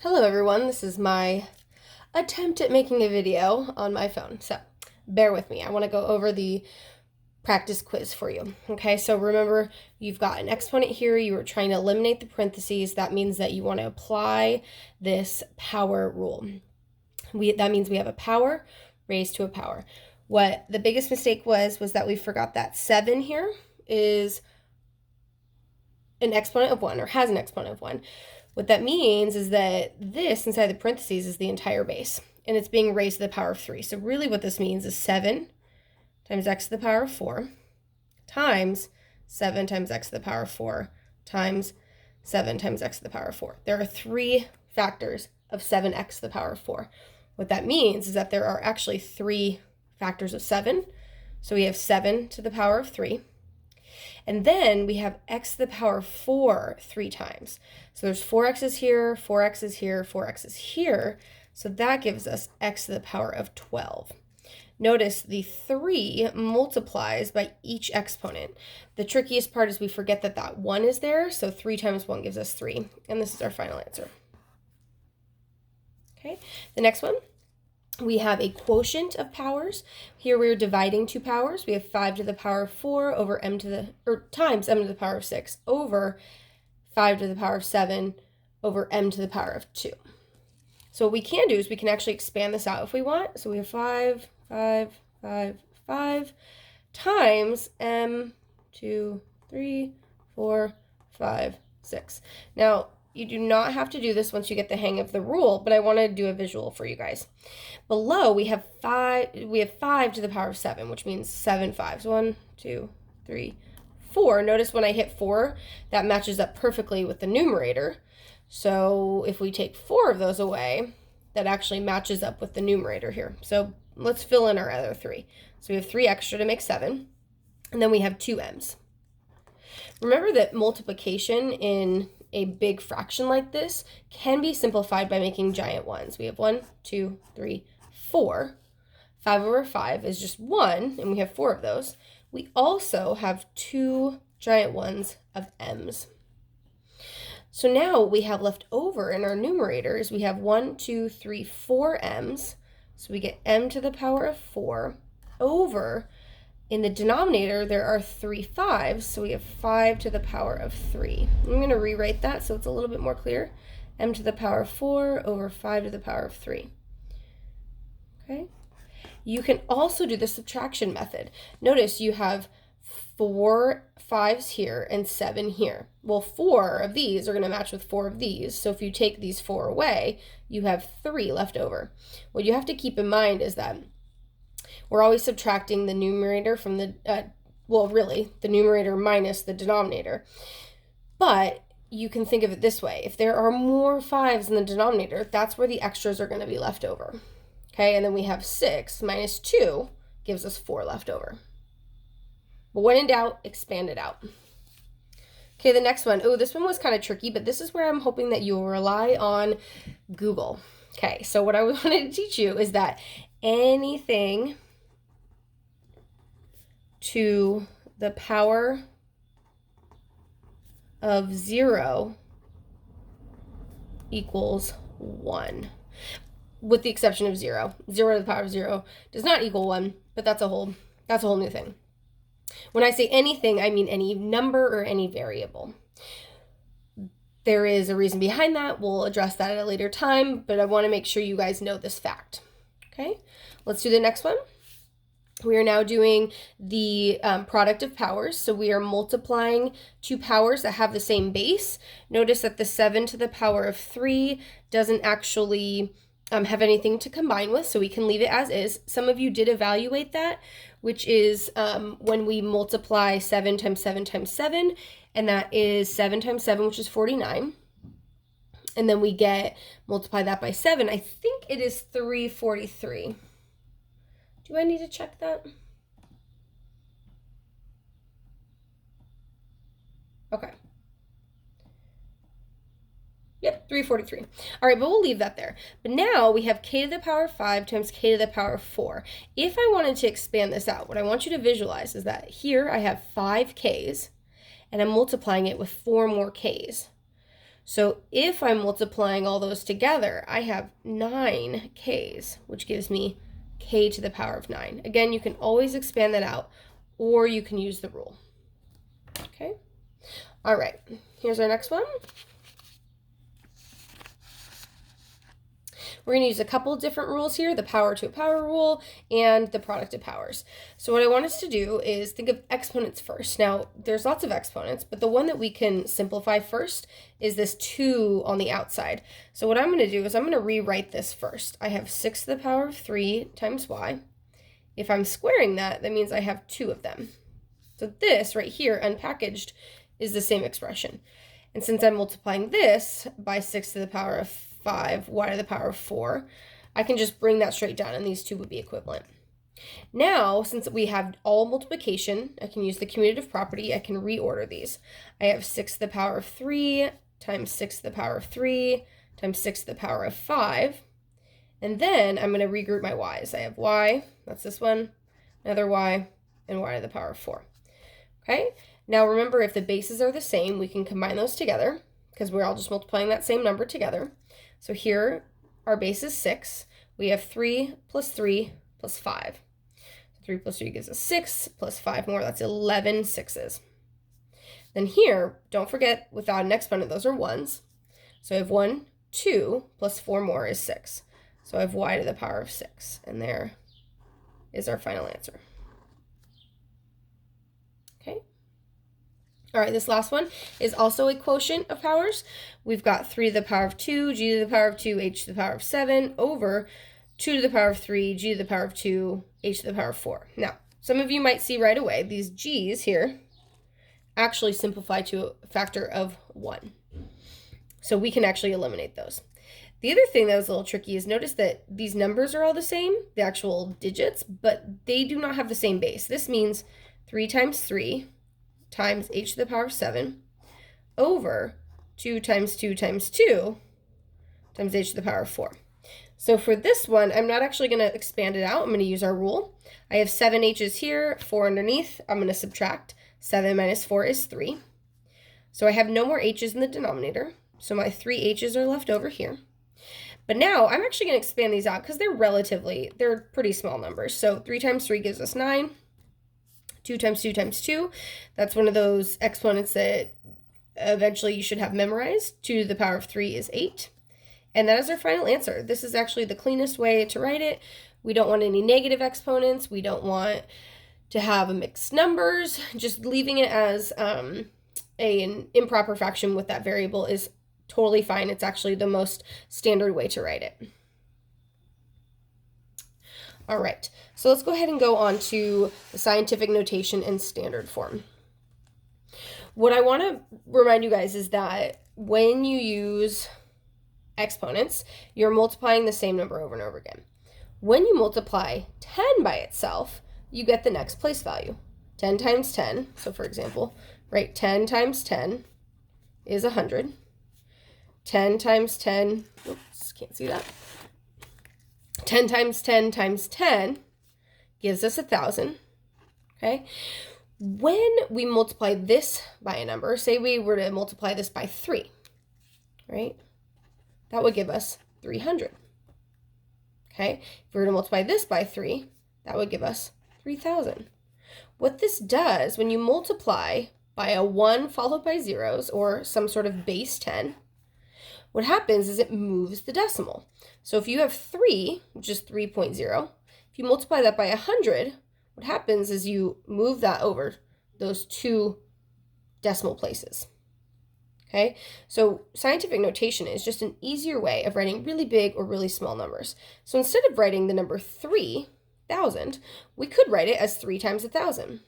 Hello everyone, this is my attempt at making a video on my phone, so bear with me. I want to go over the practice quiz for you. Okay, so remember you've got an exponent here, you were trying to eliminate the parentheses. That means that you want to apply this power rule. That means we have a power raised to a power. What the biggest mistake was that we forgot that 7 here is an exponent of 1, or has an exponent of 1. What that means is that this inside the parentheses is the entire base, and it's being raised to the power of 3. So really what this means is 7 times x to the power of 4 times 7 times x to the power of 4 times 7 times x to the power of 4. There are 3 factors of 7x to the power of 4. What that means is that there are actually 3 factors of 7. So we have 7 to the power of 3. And then we have x to the power of 4 3 times. So there's 4x's here, 4x's here, 4x's here. So that gives us x to the power of 12. Notice the 3 multiplies by each exponent. The trickiest part is we forget that that 1 is there. So 3 times 1 gives us 3. And this is our final answer. Okay, the next one. We have a quotient of powers. Here we're dividing 2 powers. We have 5 to the power of 4 over times m to the power of 6 over 5 to the power of 7 over m to the power of 2. So what we can do is we can actually expand this out if we want. So we have 5 times m 2 3 4 5 6. Now you do not have to do this once you get the hang of the rule, but I want to do a visual for you guys. Below we have 5 to the power of 7, which means 7 5s. 1 2 3 4. Notice when I hit 4, that matches up perfectly with the numerator. So if we take 4 of those away, that actually matches up with the numerator here. So let's fill in our other 3. So we have 3 extra to make 7, and then we have 2 m's. Remember that multiplication in a big fraction like this can be simplified by making giant ones. We have 1 2 3 4. 5 over 5 is just 1, and we have 4 of those. We also have 2 giant ones of m's. So now what we have left over in our numerator is we have 1 2 3 4 m's. So we get m to the power of 4 over, in the denominator, there are 3 5s, so we have 5 to the power of 3. I'm going to rewrite that so it's a little bit more clear. M to the power of 4 over 5 to the power of 3. Okay? You can also do the subtraction method. Notice you have 4 5s here and 7 here. Well, 4 of these are going to match with 4 of these, so if you take these 4 away, you have 3 left over. What you have to keep in mind is that we're always subtracting the numerator from the, the numerator minus the denominator. But you can think of it this way. If there are more 5s in the denominator, that's where the extras are going to be left over. Okay, and then we have 6 minus 2 gives us 4 left over. But when in doubt, expand it out. Okay, the next one. Oh, this one was kind of tricky, but this is where I'm hoping that you will rely on Google. Okay, so what I wanted to teach you is that anything to the power of 0 equals 1, with the exception of 0. 0 to the power of 0 does not equal 1, but that's a whole new thing. When I say anything, I mean any number or any variable. There is a reason behind that. We'll address that at a later time, but I want to make sure you guys know this fact. Okay, let's do the next one. We are now doing the product of powers. So we are multiplying 2 powers that have the same base. Notice that the 7 to the power of 3 doesn't actually have anything to combine with, so we can leave it as is. Some of you did evaluate that, which is when we multiply 7 times 7 times 7, and that is 7 times 7, which is 49. And then we multiply that by 7. I think it is 343. Do I need to check that? Okay. Yep, 343. All right, but we'll leave that there. But now we have k to the power of 5 times k to the power of 4. If I wanted to expand this out, what I want you to visualize is that here I have 5 k's, and I'm multiplying it with 4 more k's. So if I'm multiplying all those together, I have 9 k's, which gives me k to the power of 9. Again, you can always expand that out, or you can use the rule. Okay? All right, here's our next one. We're going to use a couple different rules here, the power to a power rule and the product of powers. So what I want us to do is think of exponents first. Now, there's lots of exponents, but the one that we can simplify first is this 2 on the outside. So what I'm going to do is I'm going to rewrite this first. I have 6 to the power of 3 times y. If I'm squaring that, that means I have 2 of them. So this right here, unpackaged, is the same expression. And since I'm multiplying this by 6 to the power of 5, y to the power of 4, I can just bring that straight down and these two would be equivalent. Now, since we have all multiplication, I can use the commutative property. I can reorder these. I have 6 to the power of 3 times 6 to the power of 3 times 6 to the power of 5. And then I'm going to regroup my y's. I have y, that's this one, another y, and y to the power of 4. Okay? Now remember, if the bases are the same, we can combine those together because we're all just multiplying that same number together. So here, our base is 6. We have 3 plus 3 plus 5. So 3 plus 3 gives us 6, plus 5 more, that's 11 6s. Then here, don't forget, without an exponent, those are 1s. So I have 1, 2, plus 4 more is 6. So I have y to the power of 6. And there is our final answer. Okay. All right, this last one is also a quotient of powers. We've got 3 to the power of 2, g to the power of 2, h to the power of 7, over 2 to the power of 3, g to the power of 2, h to the power of 4. Now, some of you might see right away, these g's here actually simplify to a factor of 1. So we can actually eliminate those. The other thing that was a little tricky is notice that these numbers are all the same, the actual digits, but they do not have the same base. This means 3 times 3 times h to the power of 7 over 2 times 2 times 2 times h to the power of 4. So for this one, I'm not actually going to expand it out. I'm going to use our rule. I have 7 h's here, 4 underneath. I'm going to subtract. 7 minus 4 is 3. So I have no more h's in the denominator. So my 3 h's are left over here. But now I'm actually going to expand these out because they're pretty small numbers. So 3 times 3 gives us 9. 2 times 2 times 2. That's one of those exponents that eventually you should have memorized. 2 to the power of 3 is 8. And that is our final answer. This is actually the cleanest way to write it. We don't want any negative exponents. We don't want to have mixed numbers. Just leaving it as an improper fraction with that variable is totally fine. It's actually the most standard way to write it. All right, so let's go ahead and go on to the scientific notation and standard form. What I want to remind you guys is that when you use exponents, you're multiplying the same number over and over again. When you multiply 10 by itself, you get the next place value. 10 times 10, so for example, right, 10 times 10 is 100. 10 times 10, oops, can't see that. 10 times 10 times 10 gives us 1,000, okay? When we multiply this by a number, say we were to multiply this by 3, right? That would give us 300, okay? If we were to multiply this by 3, that would give us 3,000. What this does, when you multiply by a 1 followed by zeros or some sort of base 10, what happens is it moves the decimal. So if you have 3, which is 3.0, if you multiply that by 100, what happens is you move that over those 2 decimal places. Okay, so scientific notation is just an easier way of writing really big or really small numbers. So instead of writing the number 3,000, we could write it as 3 times 1,000.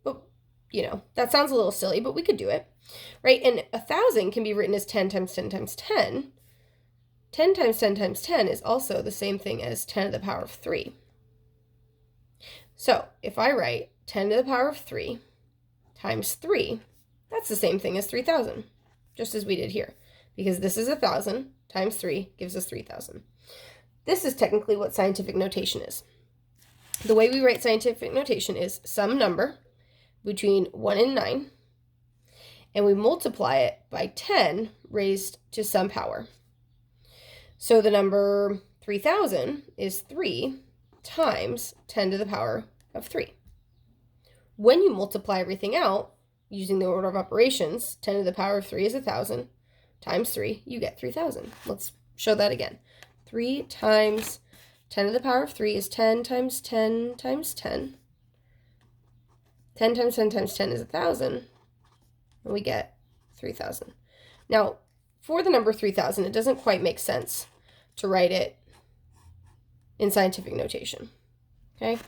But, you know, that sounds a little silly, but we could do it. Right, and 1,000 can be written as 10 times 10 times 10. 10 times 10 times 10 is also the same thing as 10 to the power of 3. So if I write 10 to the power of 3 times 3, that's the same thing as 3,000, just as we did here, because this is 1,000 times 3 gives us 3,000. This is technically what scientific notation is. The way we write scientific notation is some number between 1 and 9, and we multiply it by 10 raised to some power. So the number 3,000 is 3 times 10 to the power of 3. When you multiply everything out using the order of operations, 10 to the power of 3 is 1,000 times 3, you get 3,000. Let's show that again. 3 times 10 to the power of 3 is 10 times 10 times 10. 10 times 10 times 10 is 1,000, and we get 3,000. Now, for the number 3,000, it doesn't quite make sense to write it in scientific notation, okay?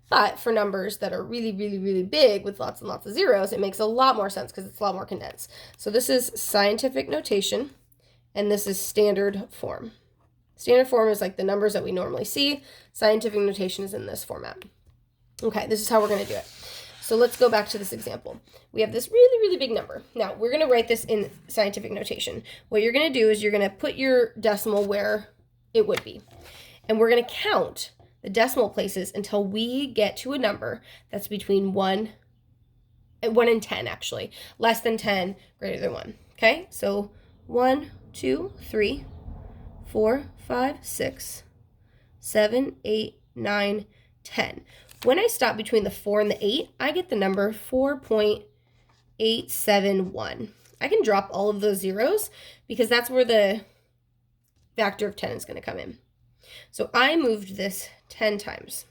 But for numbers that are really, really, really big with lots and lots of zeros, it makes a lot more sense because it's a lot more condensed. So this is scientific notation, and this is standard form. Standard form is like the numbers that we normally see. Scientific notation is in this format. Okay, this is how we're going to do it. So let's go back to this example. We have this really, really big number. Now, we're going to write this in scientific notation. What you're going to do is you're going to put your decimal where it would be. And we're going to count the decimal places until we get to a number that's between 1 and 10, actually. Less than 10, greater than 1. Okay? So 1, 2, 3, 4, 5, 6, 7, 8, 9, 10. When I stop between the 4 and the 8, I get the number 4.871. I can drop all of those zeros because that's where the factor of 10 is going to come in. So I moved this 10 times.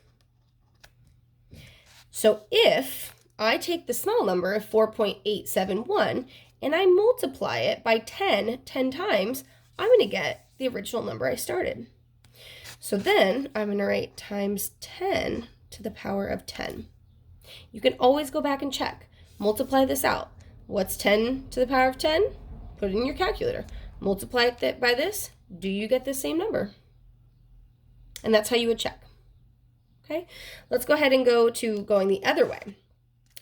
So if I take the small number of 4.871 and I multiply it by 10 times, I'm going to get the original number I started. So then I'm going to write times 10 to the power of 10. You can always go back and check. Multiply this out. What's 10 to the power of 10? Put it in your calculator. Multiply it by this. Do you get the same number? And that's how you would check. Okay, let's go ahead and go to going the other way,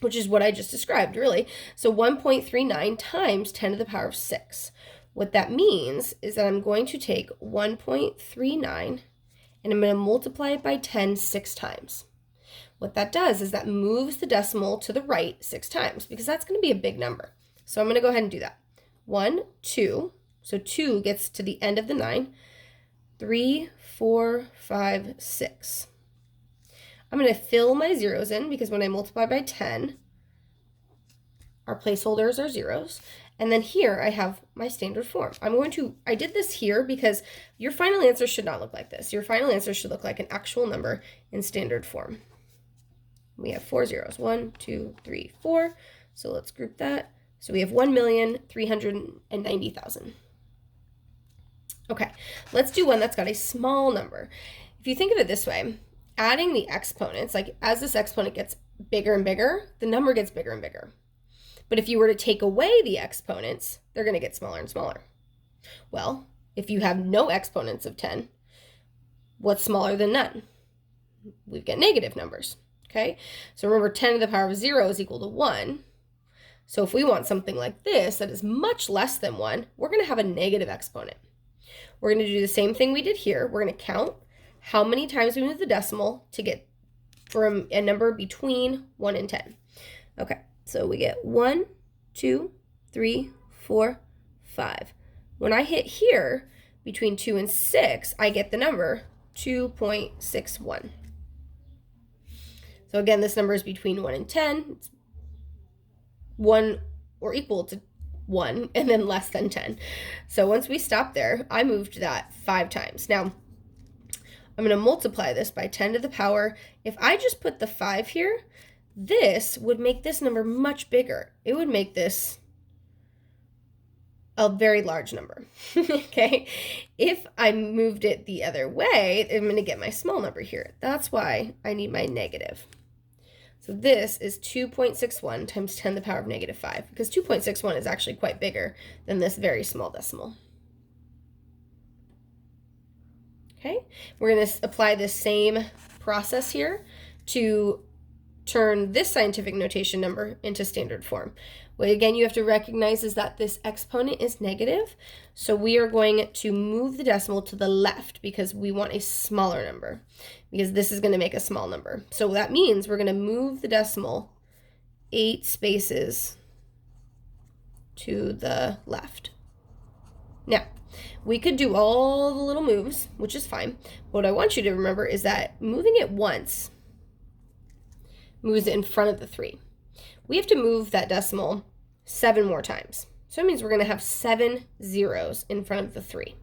which is what I just described, really. So 1.39 times 10 to the power of 6. What that means is that I'm going to take 1.39 and I'm going to multiply it by 10 6 times. What that does is that moves the decimal to the right 6 times because that's going to be a big number. So I'm going to go ahead and do that. 1, 2, so 2 gets to the end of the 9. 3, 4, 5, 6. I'm going to fill my zeros in because when I multiply by 10, our placeholders are zeros. And then here I have my standard form. I did this here because your final answer should not look like this. Your final answer should look like an actual number in standard form. We have 4 zeros. 1, 2, 3, 4. So let's group that. So we have 1,390,000. Okay, let's do one that's got a small number. If you think of it this way, adding the exponents, like as this exponent gets bigger and bigger, the number gets bigger and bigger. But if you were to take away the exponents, they're going to get smaller and smaller. Well, if you have no exponents of 10, what's smaller than none? We get negative numbers. Okay, so remember 10 to the power of 0 is equal to 1. So if we want something like this that is much less than 1, we're going to have a negative exponent. We're going to do the same thing we did here. We're going to count how many times we move the decimal to get from a number between 1 and 10. Okay, so we get 1, 2, 3, 4, 5. When I hit here, between 2 and 6, I get the number 2.61. So again, this number is between 1 and 10. It's 1 or equal to 1 and then less than 10. So once we stop there, I moved that 5 times. Now, I'm going to multiply this by 10 to the power. If I just put the 5 here, this would make this number much bigger. It would make this a very large number, okay? If I moved it the other way, I'm going to get my small number here. That's why I need my negative. So this is 2.61 times 10 to the power of negative 5, because 2.61 is actually quite bigger than this very small decimal. Okay, we're going to apply this same process here to turn this scientific notation number into standard form. What again you have to recognize is that this exponent is negative, so we are going to move the decimal to the left because we want a smaller number, because this is going to make a small number. So that means we're going to move the decimal 8 spaces to the left. Now, we could do all the little moves, which is fine. But what I want you to remember is that moving it once moves it in front of the 3. We have to move that decimal 7 more times. So it means we're going to have 7 zeros in front of the 3.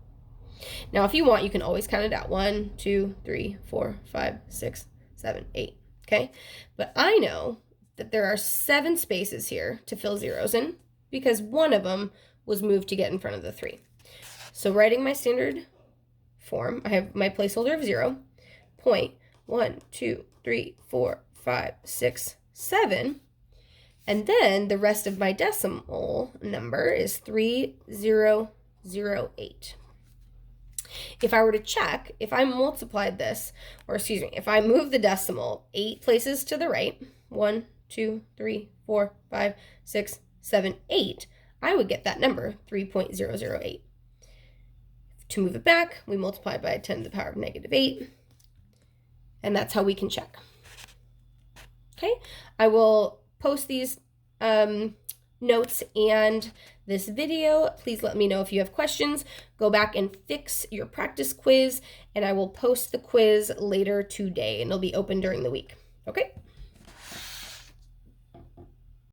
Now, if you want, you can always count it out. 1, 2, 3, 4, 5, 6, 7, 8. Okay? But I know that there are 7 spaces here to fill zeros in because one of them was moved to get in front of the 3. So writing my standard form, I have my placeholder of 0, point 1, 2, 3, 4, 5, 6, 7, and then the rest of my decimal number is 3008. If I were to check, if I multiplied this, or excuse me, if I move the decimal 8 places to the right, 1, 2, 3, 4, 5, 6, 7, 8, I would get that number, 3.008. To move it back, we multiply by 10 to the power of -8, and that's how we can check. Okay, I will post these notes and this video. Please let me know if you have questions. Go back and fix your practice quiz, and I will post the quiz later today, and it'll be open during the week. Okay?